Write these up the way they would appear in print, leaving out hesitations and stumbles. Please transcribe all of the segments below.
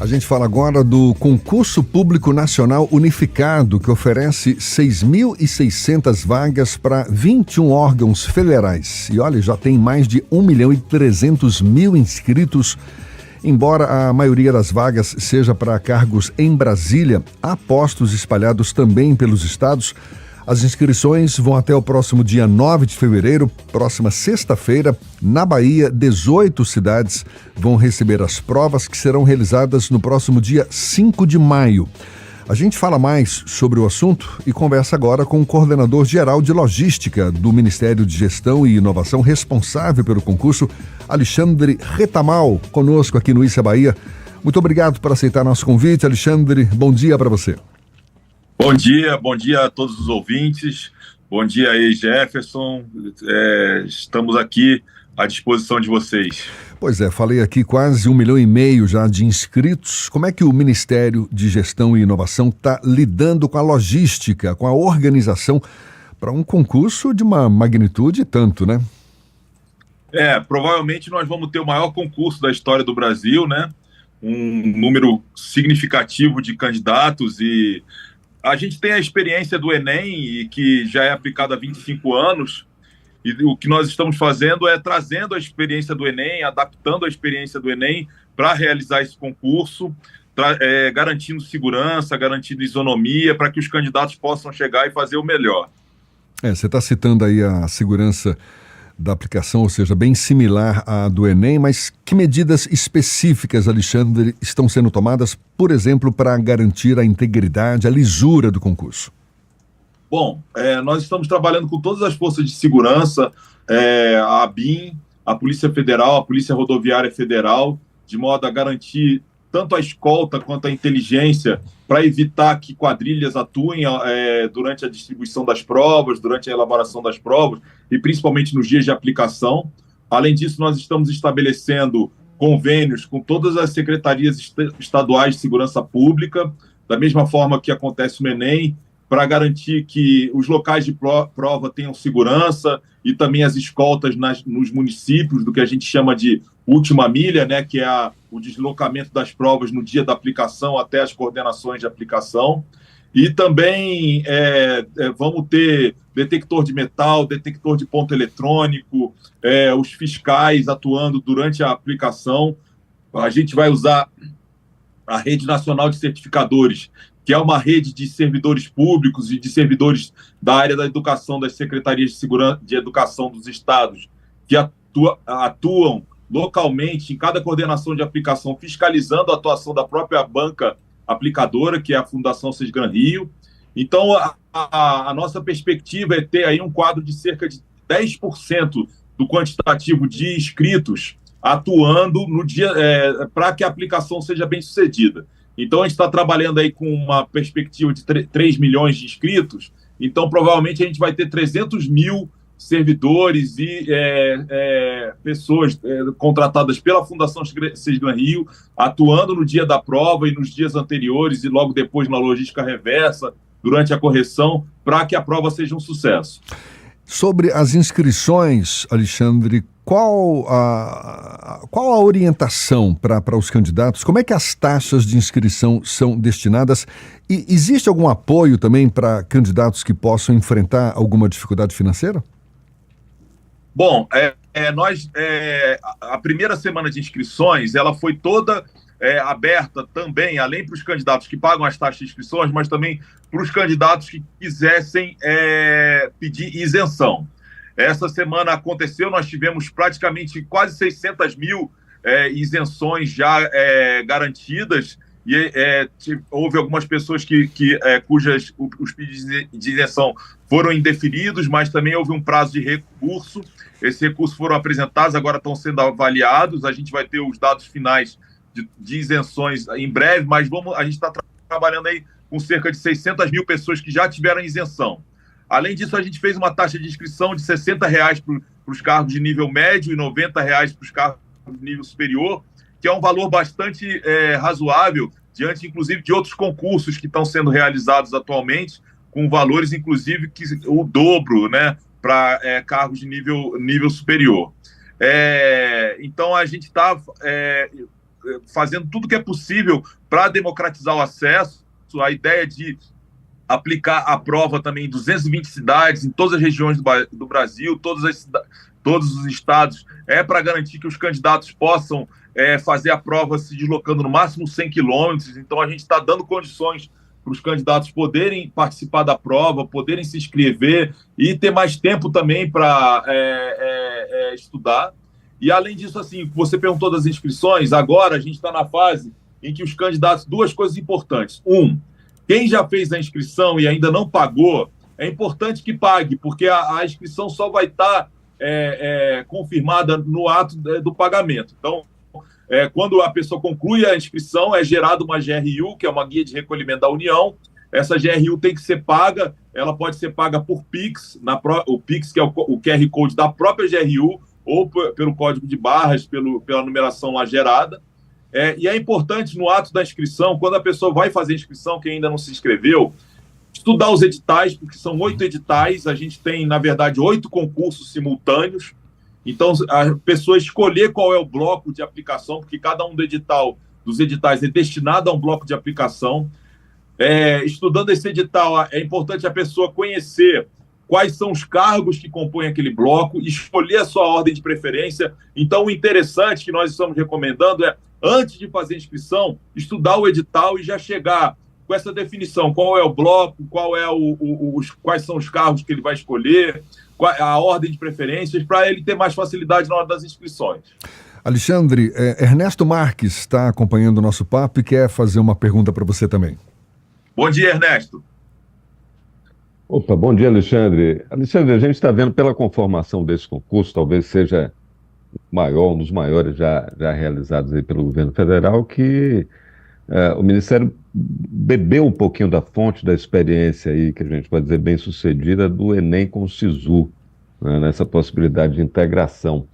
A gente fala agora do Concurso Público Nacional Unificado, que oferece 6.600 vagas para 21 órgãos federais. E olha, já tem mais de 1.300.000 inscritos. Embora a maioria das vagas seja para cargos em Brasília, há postos espalhados também pelos estados. As inscrições vão até o próximo dia 9 de fevereiro, próxima sexta-feira. Na Bahia, 18 cidades vão receber as provas, que serão realizadas no próximo dia 5 de maio. A gente fala mais sobre o assunto e conversa agora com o coordenador geral de logística do Ministério de Gestão e Inovação, responsável pelo concurso, Alexandre Retamal, conosco aqui no Issa Bahia. Muito obrigado por aceitar nosso convite, Alexandre. Bom dia para você. Bom dia a todos os ouvintes, bom dia aí, Jefferson, estamos aqui à disposição de vocês. Pois é, falei aqui quase 1,5 milhão já de inscritos. Como é que o Ministério de Gestão e Inovação está lidando com a logística, com a organização para um concurso de uma magnitude tanto, né? Provavelmente nós vamos ter o maior concurso da história do Brasil, né? Um número significativo de candidatos e a gente tem a experiência do Enem, que já é aplicado há 25 anos, e o que nós estamos fazendo é trazendo a experiência do Enem, adaptando a experiência do Enem para realizar esse concurso, garantindo segurança, garantindo isonomia, para que os candidatos possam chegar e fazer o melhor. Você está citando aí a segurança da aplicação, ou seja, bem similar à do Enem, mas que medidas específicas, Alexandre, estão sendo tomadas, por exemplo, para garantir a integridade, a lisura do concurso? Bom, nós estamos trabalhando com todas as forças de segurança, a ABIN, a Polícia Federal, a Polícia Rodoviária Federal, de modo a garantir tanto a escolta quanto a inteligência para evitar que quadrilhas atuem durante a distribuição das provas, durante a elaboração das provas e principalmente nos dias de aplicação. Além disso, nós estamos estabelecendo convênios com todas as secretarias estaduais de segurança pública, da mesma forma que acontece no Enem, para garantir que os locais de prova tenham segurança e também as escoltas nos municípios, do que a gente chama de última milha, né, que é o deslocamento das provas no dia da aplicação até as coordenações de aplicação. E também vamos ter detector de metal, detector de ponto eletrônico, os fiscais atuando durante a aplicação. A gente vai usar a Rede Nacional de Certificadores, que é uma rede de servidores públicos e de servidores da área da educação, das secretarias de segurança de educação dos estados, que atuam localmente em cada coordenação de aplicação, fiscalizando a atuação da própria banca aplicadora, que é a Fundação Sesgran Rio. Então, a nossa perspectiva é ter aí um quadro de cerca de 10% do quantitativo de inscritos atuando no dia para que a aplicação seja bem sucedida. Então, a gente está trabalhando aí com uma perspectiva de 3 milhões de inscritos. Então, provavelmente, a gente vai ter 300 mil servidores e pessoas contratadas pela Fundação Sesgran Rio, atuando no dia da prova e nos dias anteriores e logo depois na logística reversa, durante a correção, para que a prova seja um sucesso. Sobre as inscrições, Alexandre, qual a orientação para os candidatos? Como é que as taxas de inscrição são destinadas? E existe algum apoio também para candidatos que possam enfrentar alguma dificuldade financeira? Bom, a primeira semana de inscrições, ela foi toda aberta também, além para os candidatos que pagam as taxas de inscrições, mas também para os candidatos que quisessem pedir isenção. Essa semana aconteceu, nós tivemos praticamente quase 600 mil isenções já garantidas, e houve algumas pessoas cujas os pedidos de isenção foram indeferidos, mas também houve um prazo de recurso. Esses recursos foram apresentados, agora estão sendo avaliados, a gente vai ter os dados finais de isenções em breve, mas a gente está trabalhando aí com cerca de 600 mil pessoas que já tiveram isenção. Além disso, a gente fez uma taxa de inscrição de R$ 60 para os cargos de nível médio e R$ 90 para os cargos de nível superior, que é um valor bastante razoável, diante, inclusive, de outros concursos que estão sendo realizados atualmente, com valores, inclusive, o dobro, né, para cargos de nível superior. Então, a gente está fazendo tudo que é possível para democratizar o acesso. A ideia de aplicar a prova também em 220 cidades, em todas as regiões do Brasil, todos os estados, para garantir que os candidatos possam fazer a prova se deslocando no máximo 100 quilômetros. Então, a gente está dando condições para os candidatos poderem participar da prova, poderem se inscrever e ter mais tempo também para estudar. E, além disso, assim, você perguntou das inscrições, agora a gente está na fase em que os candidatos, duas coisas importantes. Quem já fez a inscrição e ainda não pagou, é importante que pague, porque a inscrição só vai estar confirmada no ato do pagamento. Então, quando a pessoa conclui a inscrição, é gerada uma GRU, que é uma guia de recolhimento da União. Essa GRU tem que ser paga, ela pode ser paga por Pix, o Pix, que é o QR Code da própria GRU, ou pelo código de barras, pela numeração lá gerada. E é importante, no ato da inscrição, quando a pessoa vai fazer a inscrição, quem ainda não se inscreveu, estudar os editais, porque são 8 editais, a gente tem, na verdade, 8 concursos simultâneos. Então, a pessoa escolher qual é o bloco de aplicação, porque cada um dos editais é destinado a um bloco de aplicação. Estudando esse edital, é importante a pessoa conhecer quais são os cargos que compõem aquele bloco, escolher a sua ordem de preferência. Então, o interessante que nós estamos recomendando é, antes de fazer a inscrição, estudar o edital e já chegar com essa definição, qual é o bloco, quais são os cargos que ele vai escolher, a ordem de preferências, para ele ter mais facilidade na hora das inscrições. Alexandre, Ernesto Marques está acompanhando o nosso papo e quer fazer uma pergunta para você também. Bom dia, Ernesto. Opa, bom dia, Alexandre. Alexandre, a gente está vendo pela conformação desse concurso, talvez seja um dos maiores já realizados aí pelo governo federal, que o Ministério bebeu um pouquinho da fonte da experiência aí, que a gente pode dizer bem sucedida, do Enem com o SISU, né, nessa possibilidade de integração.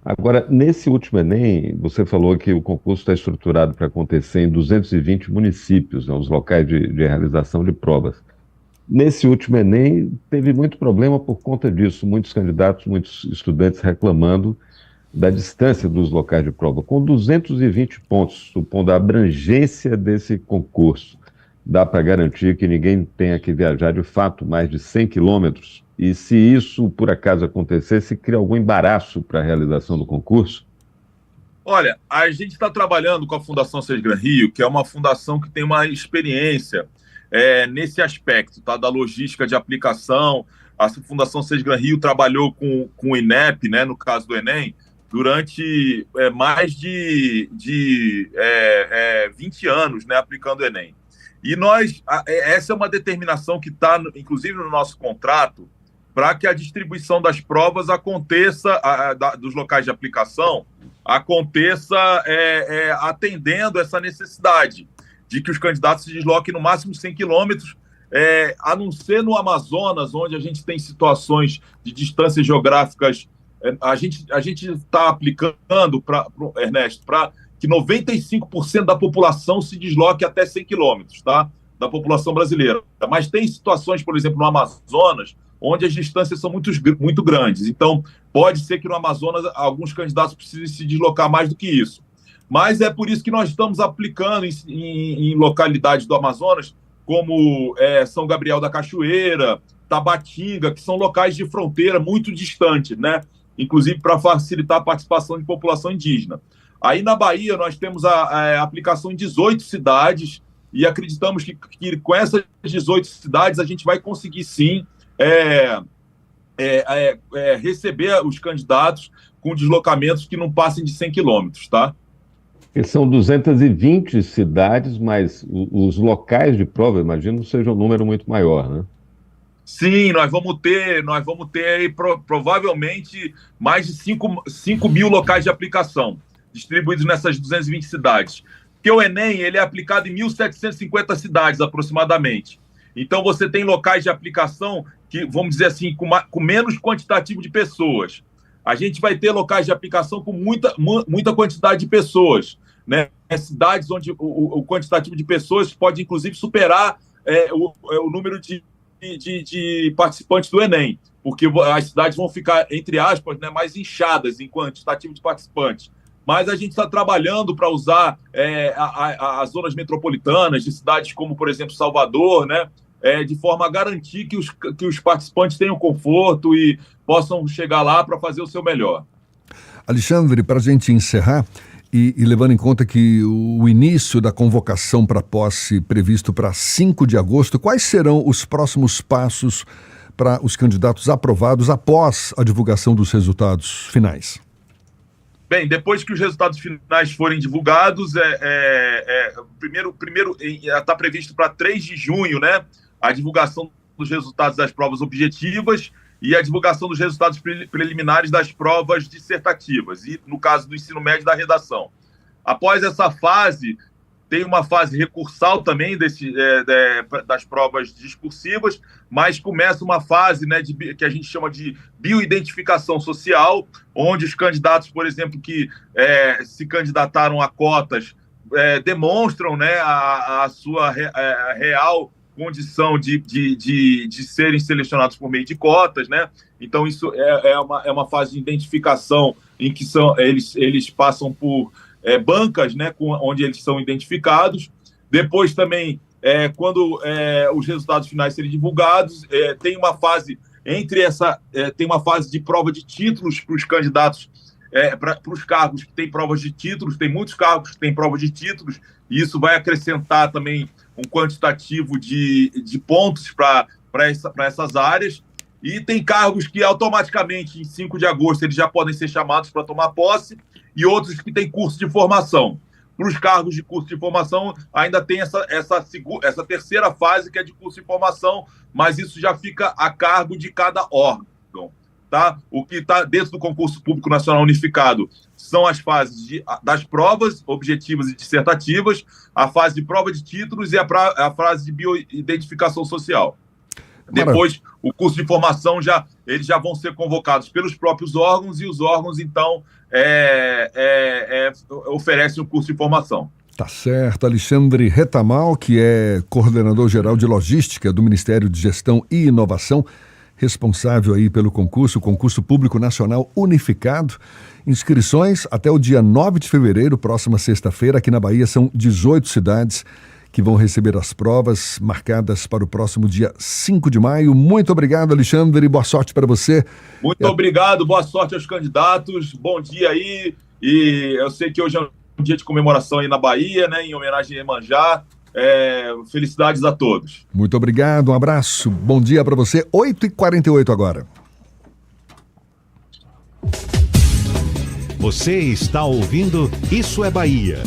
Agora, nesse último Enem, você falou que o concurso está estruturado para acontecer em 220 municípios, né, os locais de realização de provas. Nesse último Enem, teve muito problema por conta disso, muitos candidatos, muitos estudantes reclamando da distância dos locais de prova. Com 220 pontos, supondo a abrangência desse concurso, dá para garantir que ninguém tenha que viajar de fato mais de 100 quilômetros? E se isso, por acaso, acontecer, se cria algum embaraço para a realização do concurso? Olha, a gente está trabalhando com a Fundação Sesgran Rio, que é uma fundação que tem uma experiência nesse aspecto, tá? Da logística de aplicação. A Fundação Sesgran Rio trabalhou com o INEP, né, no caso do Enem, durante mais de 20 anos, né, aplicando o Enem. E essa é uma determinação que está, inclusive, no nosso contrato, para que a distribuição das provas aconteça, dos locais de aplicação, aconteça atendendo essa necessidade de que os candidatos se desloquem no máximo 100 quilômetros, a não ser no Amazonas, onde a gente tem situações de distâncias geográficas. A gente está aplicando, Ernesto, para que 95% da população se desloque até 100 quilômetros, tá? Da população brasileira. Mas tem situações, por exemplo, no Amazonas, onde as distâncias são muito grandes. Então, pode ser que no Amazonas alguns candidatos precisem se deslocar mais do que isso. Mas é por isso que nós estamos aplicando em localidades do Amazonas, como São Gabriel da Cachoeira, Tabatinga, que são locais de fronteira muito distantes, né? Inclusive para facilitar a participação de população indígena. Aí na Bahia nós temos a aplicação em 18 cidades e acreditamos que com essas 18 cidades a gente vai conseguir sim receber os candidatos com deslocamentos que não passem de 100 quilômetros, tá? E são 220 cidades, mas os locais de prova, imagino, seja um número muito maior, né? Sim, nós vamos ter aí, provavelmente mais de 5 mil locais de aplicação, distribuídos nessas 220 cidades. Porque o Enem ele é aplicado em 1.750 cidades, aproximadamente. Então, você tem locais de aplicação que, vamos dizer assim, com menos quantitativo de pessoas. A gente vai ter locais de aplicação com muita quantidade de pessoas, né? Cidades onde o quantitativo de pessoas pode, inclusive, superar o número de participantes do Enem, porque as cidades vão ficar, entre aspas, né, mais inchadas em quantitativo de participantes. mas a gente está trabalhando para usar as zonas metropolitanas de cidades como, por exemplo, Salvador, né? De forma a garantir que os participantes tenham conforto e possam chegar lá para fazer o seu melhor. Alexandre, para a gente encerrar, e levando em conta que o início da convocação para posse previsto para 5 de agosto, quais serão os próximos passos para os candidatos aprovados após a divulgação dos resultados finais? Bem, depois que os resultados finais forem divulgados, primeiro está previsto para 3 de junho, né, a divulgação dos resultados das provas objetivas e a divulgação dos resultados preliminares das provas dissertativas, e no caso do ensino médio, da redação. Após essa fase, tem uma fase recursal também das provas discursivas, mas começa uma fase, né, que a gente chama de bioidentificação social, onde os candidatos, por exemplo, que se candidataram a cotas, demonstram, né, a sua real condição de serem selecionados por meio de cotas, né? Então isso é uma fase de identificação em que eles passam por bancas, né, onde eles são identificados. Depois também, quando os resultados finais serem divulgados, tem uma fase tem uma fase de prova de títulos para os candidatos, para os cargos que têm provas de títulos. Tem muitos cargos que têm provas de títulos, e isso vai acrescentar também um quantitativo de pontos para essas áreas. E tem cargos que automaticamente, em 5 de agosto, eles já podem ser chamados para tomar posse, e outros que têm curso de formação. Para os cargos de curso de formação, ainda tem essa terceira fase, que é de curso de formação, mas isso já fica a cargo de cada órgão. Tá? O que está dentro do Concurso Público Nacional Unificado são as fases das provas objetivas e dissertativas, a fase de prova de títulos e a fase de bioidentificação social. Depois, o curso de formação, eles já vão ser convocados pelos próprios órgãos, e os órgãos, então, oferecem o curso de formação. Tá certo. Alexandre Retamal, que é coordenador-geral de logística do Ministério de Gestão e Inovação, responsável aí pelo concurso Público Nacional Unificado. Inscrições até o dia 9 de fevereiro, próxima sexta-feira. Aqui na Bahia são 18 cidades que vão receber as provas marcadas para o próximo dia 5 de maio. Muito obrigado, Alexandre, boa sorte para você. Muito obrigado, boa sorte aos candidatos, bom dia aí. E eu sei que hoje é um dia de comemoração aí na Bahia, né, em homenagem a Iemanjá. Felicidades a todos. Muito obrigado, um abraço, bom dia para você. 8h48 agora. Você está ouvindo Isso é Bahia.